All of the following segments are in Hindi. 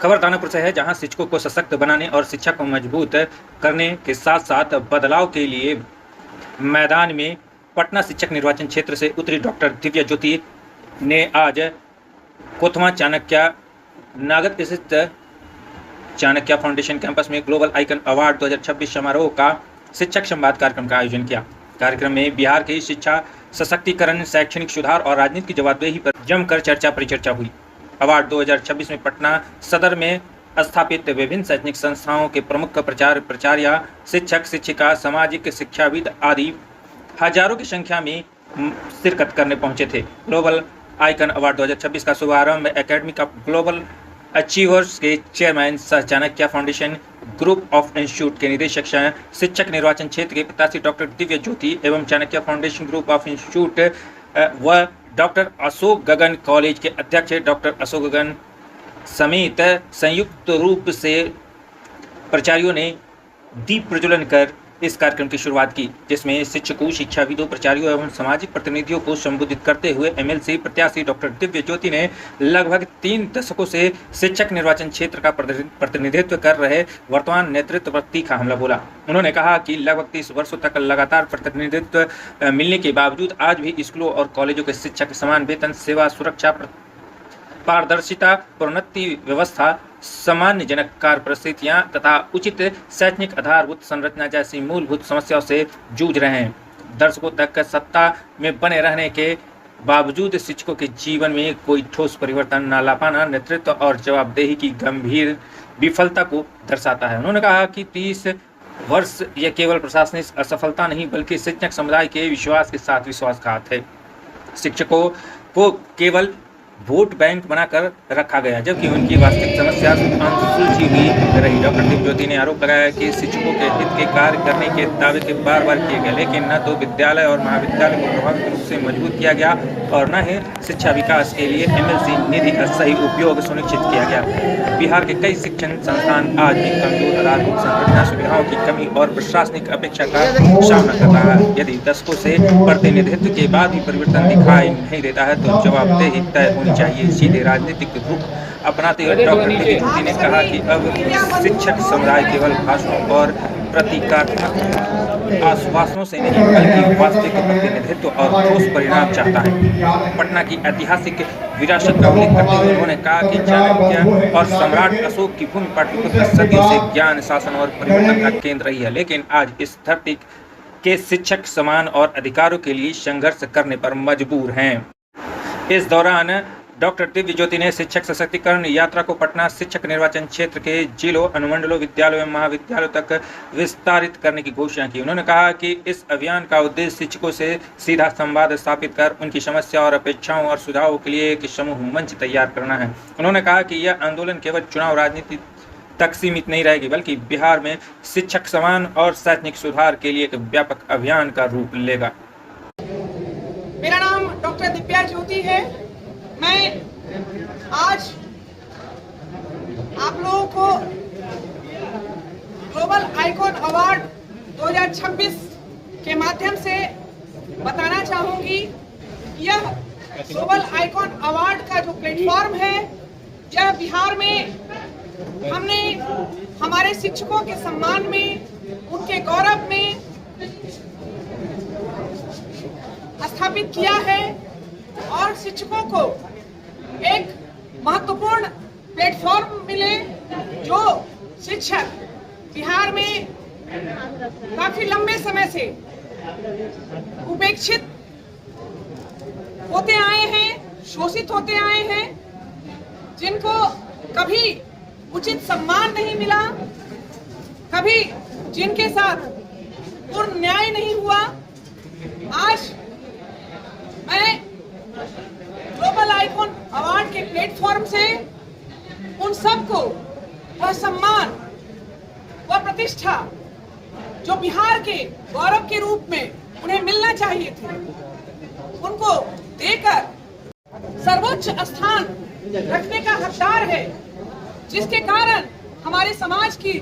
खबर दानापुर से है, जहां शिक्षकों को सशक्त बनाने और शिक्षा को मजबूत करने के साथ साथ बदलाव के लिए मैदान में पटना शिक्षक निर्वाचन क्षेत्र से उतरी डॉक्टर दिव्या ज्योति ने आज कोतमा चाणक्य नगर स्थित चाणक्य फाउंडेशन कैंपस में ग्लोबल आइकन अवार्ड 2026 समारोह का शिक्षक संवाद कार्यक्रम का आयोजन किया। कार्यक्रम में बिहार की शिक्षा सशक्तिकरण, शैक्षणिक सुधार और राजनीति की जवाबदेही पर जमकर चर्चा परिचर्चा हुई। अवार्ड 2026 में पटना सदर में स्थापित विभिन्न शैक्षणिक संस्थाओं के प्रमुख प्राचार्य, शिक्षक, शिक्षिका, सामाजिक शिक्षाविद आदि हजारों की संख्या में शिरकत करने पहुंचे थे। ग्लोबल आइकन अवार्ड 2026 का शुभारंभ एकेडमी ऑफ ग्लोबल अचीवर्स के चेयरमैन सह Chanakya foundation group of institute के निदेशक शिक्षक निर्वाचन क्षेत्र के प्रत्याशी डॉक्टर दिव्या ज्योति एवं Chanakya foundation group of institute व डॉक्टर अशोक गगन कॉलेज के अध्यक्ष डॉक्टर अशोक गगन समेत संयुक्त रूप से प्राचार्यों ने दीप प्रज्वलन कर इस कार्यक्रम की शुरुआत की, जिसमें शिक्षकों, शिक्षाविदों, प्राचार्यों एवं सामाजिक प्रतिनिधियों को संबोधित करते हुए एमएलसी प्रत्याशी डॉक्टर दिव्या ज्योति ने लगभग 3 दशकों से शिक्षक निर्वाचन क्षेत्र का प्रतिनिधित्व कर रहे वर्तमान नेतृत्व पर तीखा हमला बोला। उन्होंने कहा कि लगभग 30 वर्षों तक लगातार प्रतिनिधित्व मिलने के बावजूद आज भी स्कूलों और कॉलेजों के शिक्षक समान वेतन, सेवा, सुरक्षा, पारदर्शिता, प्रोन्नति व्यवस्था, सम्मानजनक कार्य परिस्थितियां तथा उचित शैक्षणिक आधारभूत संरचना जैसी मूलभूत समस्याओं से जूझ रहे हैं। दशकों तक सत्ता में बने रहने के बावजूद शिक्षकों के जीवन में कोई ठोस परिवर्तन न ला पाना नेतृत्व और जवाबदेही की गंभीर विफलता को दर्शाता है। उन्होंने कहा कि 30 वर्ष यह केवल प्रशासनिक असफलता नहीं बल्कि शिक्षक समुदाय के विश्वास के साथ विश्वासघात है। शिक्षकों को केवल वोट बैंक बनाकर रखा गया, जबकि उनकी वास्तविक समस्या अनसुलझी हुई रही। डॉक्टर दिव्या ज्योति ने आरोप लगाया कि शिक्षकों के हित के कार्य करने के दावे के बार बार किए गए, लेकिन न तो विद्यालय और महाविद्यालय को प्रभावी रूप से मजबूत किया गया और न ही शिक्षा विकास के लिए एमएलसी निधि का सही उपयोग सुनिश्चित किया गया। बिहार के कई शिक्षण संस्थान आज भी कमजोर आधारभूत संरचना, सुविधाओं की कमी और प्रशासनिक अपेक्षा का सामना कर रहा है। यदि दशकों से प्रतिनिधित्व के बाद भी परिवर्तन दिखाई नहीं देता है तो जवाबदेही तय होनी चाहिए। सीधे राजनीतिक रुख अपनाते हुए डॉक्टर दिव्या ज्योति ने कहा कि अब शिक्षक समुदाय केवल भाषणों और प्रतीकात्मक आश्वासनों से नहीं बल्कि वास्तविक प्रतिनिधित्व और ठोस परिणाम चाहता है। पटना की ऐतिहासिक विरासत का उल्लेख करते हुए उन्होंने कहा कि चाणक्य और सम्राट अशोक की भूमि पाटलिपुत्र सदियों से ज्ञान, शासन और परिवर्तन का केंद्र रही है, लेकिन आज इस धरती के शिक्षक समान और अधिकारों के लिए संघर्ष करने पर मजबूर हैं। इस दौरान डॉक्टर दिव्या ज्योति ने शिक्षक सशक्तिकरण यात्रा को पटना शिक्षक निर्वाचन क्षेत्र के जिलों, अनुमंडलों, विद्यालयों एवं महाविद्यालयों तक विस्तारित करने की घोषणा की। उन्होंने कहा कि इस अभियान का उद्देश्य शिक्षकों से सीधा संवाद स्थापित कर उनकी समस्या और अपेक्षाओं और सुझावों के लिए एक समूह मंच तैयार करना है। उन्होंने कहा कि यह आंदोलन केवल चुनाव राजनीति तक सीमित नहीं रहेगी, बल्कि बिहार में शिक्षक समान और शैक्षणिक सुधार के लिए एक व्यापक अभियान का रूप लेगा। मेरा नाम डॉक्टर दिव्या ज्योति है। मैं आज आप लोगों को ग्लोबल आइकॉन अवार्ड 2026 के माध्यम से बताना चाहूंगी। यह ग्लोबल आइकॉन अवार्ड का जो प्लेटफॉर्म है, यह बिहार में हमने हमारे शिक्षकों के सम्मान में, उनके गौरव में स्थापित किया है और शिक्षकों को एक महत्वपूर्ण प्लेटफॉर्म मिले। जो शिक्षक बिहार में काफी लंबे समय से उपेक्षित होते आए हैं, शोषित होते आए हैं, जिनको कभी उचित सम्मान नहीं मिला, कभी जिनके साथ पूर्ण न्याय नहीं हुआ, आज मैं ग्लोबल आइकॉन अवार्ड के प्लेटफॉर्म से उन सबको वह सम्मान, वह प्रतिष्ठा जो बिहार के गौरव के रूप में उन्हें मिलना चाहिए थे, उनको देकर सर्वोच्च स्थान रखने का हकदार है, जिसके कारण हमारे समाज की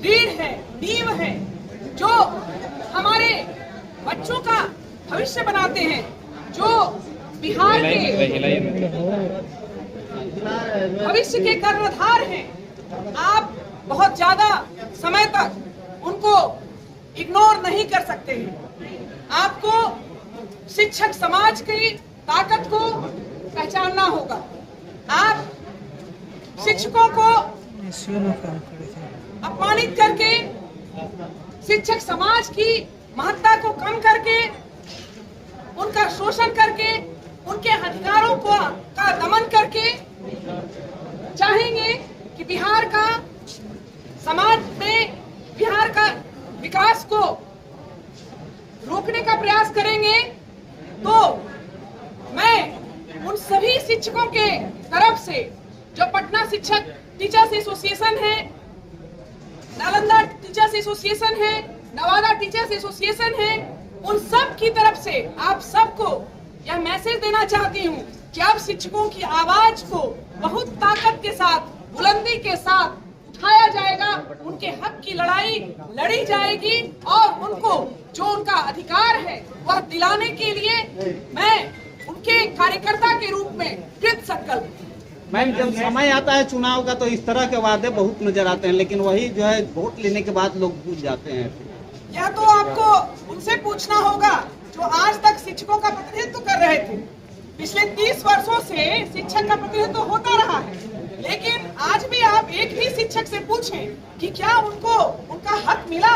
रीढ़ है, नींव है, जो हमारे बच्चों का भविष्य बनाते हैं, जो बिहार के भविष्य के कर्णधार हैं, आप बहुत ज्यादा समय तक उनको इग्नोर नहीं कर सकते हैं। आपको शिक्षक समाज की ताकत को पहचानना होगा। आप शिक्षकों को अपमानित करके, शिक्षक समाज की महत्ता को कम करके, उनका शोषण करके, उनके अधिकारों का दमन करके चाहेंगे कि बिहार का समाज में बिहार का विकास को रोकने का प्रयास करेंगे, तो मैं उन सभी शिक्षकों के तरफ से जो पटना शिक्षक टीचर्स एसोसिएशन है, नालंदा टीचर्स एसोसिएशन है, नवादा टीचर्स एसोसिएशन है, उन सब की तरफ से आप सबको यह मैसेज देना चाहती हूँ कि अब शिक्षकों की आवाज को बहुत ताकत के साथ, बुलंदी के साथ उठाया जाएगा। उनके हक की लड़ाई लड़ी जाएगी और उनको जो उनका अधिकार है वह दिलाने के लिए मैं उनके कार्यकर्ता के रूप में कृत संकल्प। मैम, जब समय आता है चुनाव का तो इस तरह के वादे बहुत नजर आते हैं, लेकिन वही जो है वोट लेने के बाद लोग भूल जाते हैं। यह तो आपको उनसे पूछना होगा जो आज तक शिक्षकों का प्रतिनिधित्व कर रहे थे। पिछले 30 वर्षों से शिक्षक का प्रतिनिधित्व होता रहा है, लेकिन आज भी आप एक भी शिक्षक से पूछें कि क्या उनको उनका हक मिला,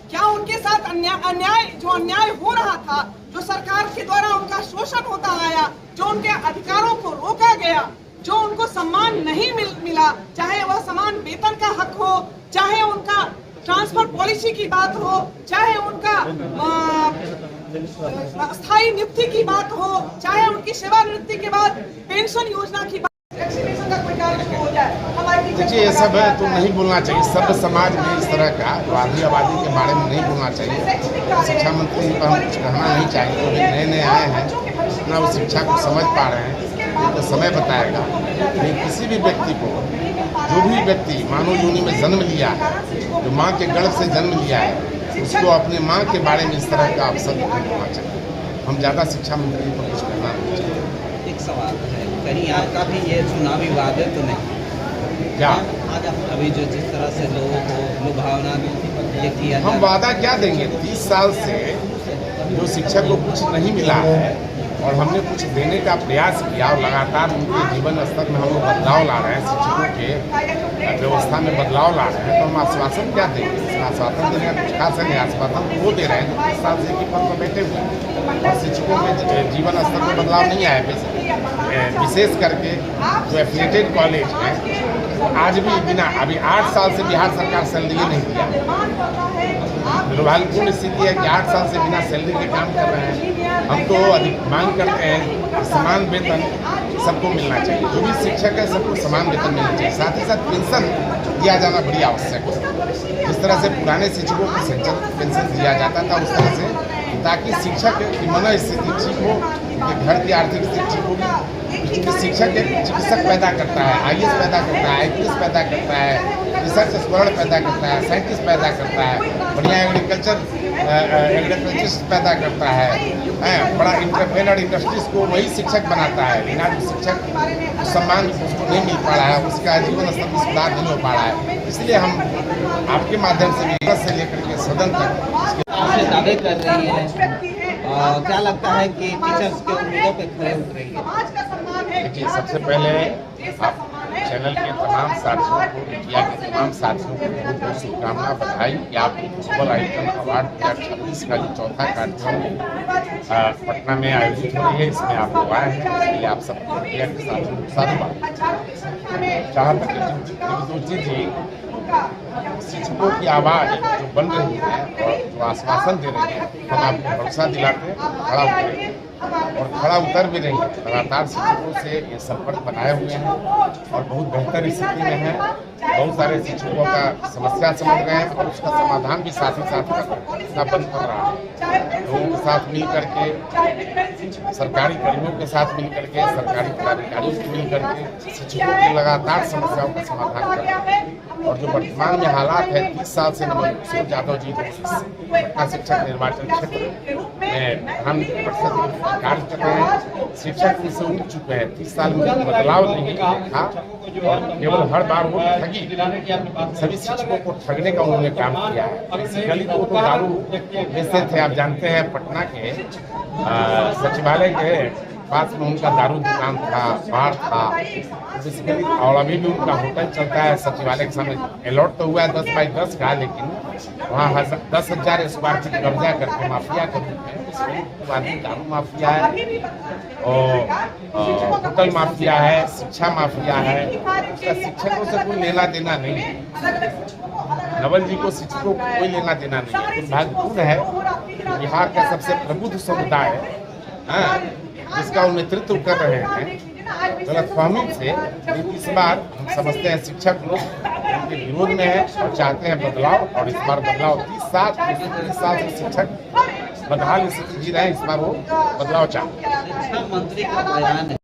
क्या उनके साथ अन्याय हो रहा था, जो सरकार के द्वारा उनका शोषण होता आया, जो उनके अधिकारों को रोका गया, जो उनको सम्मान नहीं मिला, चाहे वह समान वेतन का हक हो, चाहे उनका ट्रांसफर पॉलिसी की बात हो, चाहे उनका स्थायी नियुक्ति की बात हो, चाहे उनकी सेवानिवृत्ति के बाद पेंशन योजना की बात, वैक्सीनेशन का कोई कार्यक्रम हो जाए। देखिए, ये सब है तो नहीं बोलना चाहिए। सब समाज में इस तरह का आबादी के बारे में नहीं बोलना चाहिए। शिक्षा मंत्री पर हम कुछ कहना नहीं चाहिए। तो नए नए आए हैं, ना वो शिक्षा को समझ पा रहे हैं, तो समय बताएगा। लेकिन किसी भी व्यक्ति को, जो भी व्यक्ति मानव योनि में जन्म लिया है, जो माँ के गर्भ से जन्म लिया है, उसको अपने माँ के बारे में इस तरह का अवसर नहीं होना चाहिए। हम ज़्यादा शिक्षा मंत्री पर कुछ कहना नहीं चाहिए। एक सवाल है, कहीं आपका भी ये चुनावी वादे तो नहीं क्या आज अभी जो जिस तरह से लोगों को लुभावना ये किया, हम वादा क्या देंगे? 30 साल से जो शिक्षक को कुछ नहीं मिला है और हमने कुछ देने का प्रयास किया और लगातार उनके जीवन स्तर में हम लोग बदलाव ला रहे हैं, शिक्षकों के व्यवस्था में बदलाव ला रहे हैं, तो हम आश्वासन क्या देंगे? इसमें आश्वासन देने का कुछ खास है नहीं। आश्वासन वो दे रहे हैं जो 30 साल से एक ही पद पर बैठे हुए हैं और शिक्षकों के जीवन स्तर में बदलाव नहीं आया। विशेष करके जो एफिलिएटेड कॉलेज हैं, आज भी बिना, अभी 8 साल से बिहार सरकार सैलरी नहीं दिया। दुर्भाग्यपूर्ण स्थिति है कि 8 साल से बिना सैलरी के काम कर रहे हैं। हम तो अधिक मांग करते हैं कि समान वेतन सबको मिलना चाहिए। जो भी शिक्षक है सबको समान वेतन मिलना चाहिए। साथ ही साथ पेंशन दिया जाना बड़ी आवश्यक है। जिस तरह से पुराने शिक्षकों को सेंट्रल पेंशन दिया जाता था, उस तरह से, ताकि शिक्षक की मन स्थिति ठीक हो, उनके घर की आर्थिक स्थिति ठीक होगी। क्योंकि शिक्षक एक चिकित्सक पैदा करता है, IAS पैदा करता है, IPS पैदा करता है, रिसर्च स्कॉलर पैदा करता है, साइंटिस्ट पैदा करता है, बढ़िया एग्रीकल्चरिस्ट पैदा करता है, बड़ा इंटरप्रेन्योर इंडस्ट्रीज को वही शिक्षक बनाता है। बिना जो शिक्षक सम्मान उसको नहीं मिल पा रहा है, उसका जीवन स्तर में सुधार नहीं हो पा रहा है। इसलिए हम आपके माध्यम से लेकर के सदन तक आपसे दावे कर रही है, क्या लगता है कि टीचर्स के उम्मीदों पे खरे उतरेंगे? देखिए, सबसे पहले आप चैनल के तमाम साथियों को, मीडिया के तमाम साथियों को बहुत बहुत शुभकामना, बधाई कि आप ग्लोबल आइकन अवार्ड 2026 का जो चौथा कार्यक्रम पटना में आयोजित हो रही है, इसमें आप लोग आए हैं। इसके लिए आप सबको मीडिया के साथियों को साधुवाद। जहाँ तक दिव्यज्योति जी शिक्षकों की आवाज़ जो बन रही है और जो आश्वासन दे रही है, हम आपको भरोसा दिलाते हैं, खड़ा उतरेंगे और खड़ा उतर भी रही है। लगातार शिक्षकों से ये संपर्क बनाए हुए हैं और बहुत बेहतर स्थिति में है। बहुत सारे शिक्षकों का समस्या समझ रहे हैं और उसका समाधान भी साथ ही साथ बन कर रहा है। लोगों के साथ मिल करके, सरकारी कर्मियों के साथ मिल करके, सरकारी पदाधिकारियों से मिल करके शिक्षकों की लगातार समस्याओं का समाधान कर रहा है। और जो वर्तमान में हालात है, 30 साल से नवल यादव जी पटना शिक्षक निर्वाचन क्षेत्र में प्रधान परिषद कार्य कर रहे हैं। शिक्षक उनसे उठ चुके हैं, 30 साल में बदलाव नहीं देखा और केवल हर बार वो ठगी, सभी शिक्षकों को ठगने का उन्होंने काम किया है। बेसिकली तो दारू बेचते थे। आप जानते हैं पटना के सचिवालय के पास में उनका दारू दुकान था, बार था बेसिकली, और अभी भी उनका होटल चलता है सचिवालय के सामने। अलॉट तो हुआ है 10 बाई 10 का, लेकिन वहाँ 10,000 स्क्वायर फीट कब्जा करके माफिया के रूप में आदमी दारू माफिया है और होटल माफिया है, शिक्षा माफिया है। उसका शिक्षकों से कोई लेना देना नहीं है। नवल जी को शिक्षकों को कोई लेना देना नहीं है। दुर्भाग्यपूर्ण है बिहार का सबसे प्रबुद्ध समुदाय जिसका वो नेतृत्व कर रहे हैं गलतफहमी से। इस बार हम समझते हैं शिक्षक लोग उनके विरोध में है और चाहते हैं बदलाव, और इस बार बदलाव 30 साल से शिक्षक बदहाल स्थिति जी रहे हैं, इस बार वो बदलाव चाहते हैं। शिक्षा मंत्री का बयान है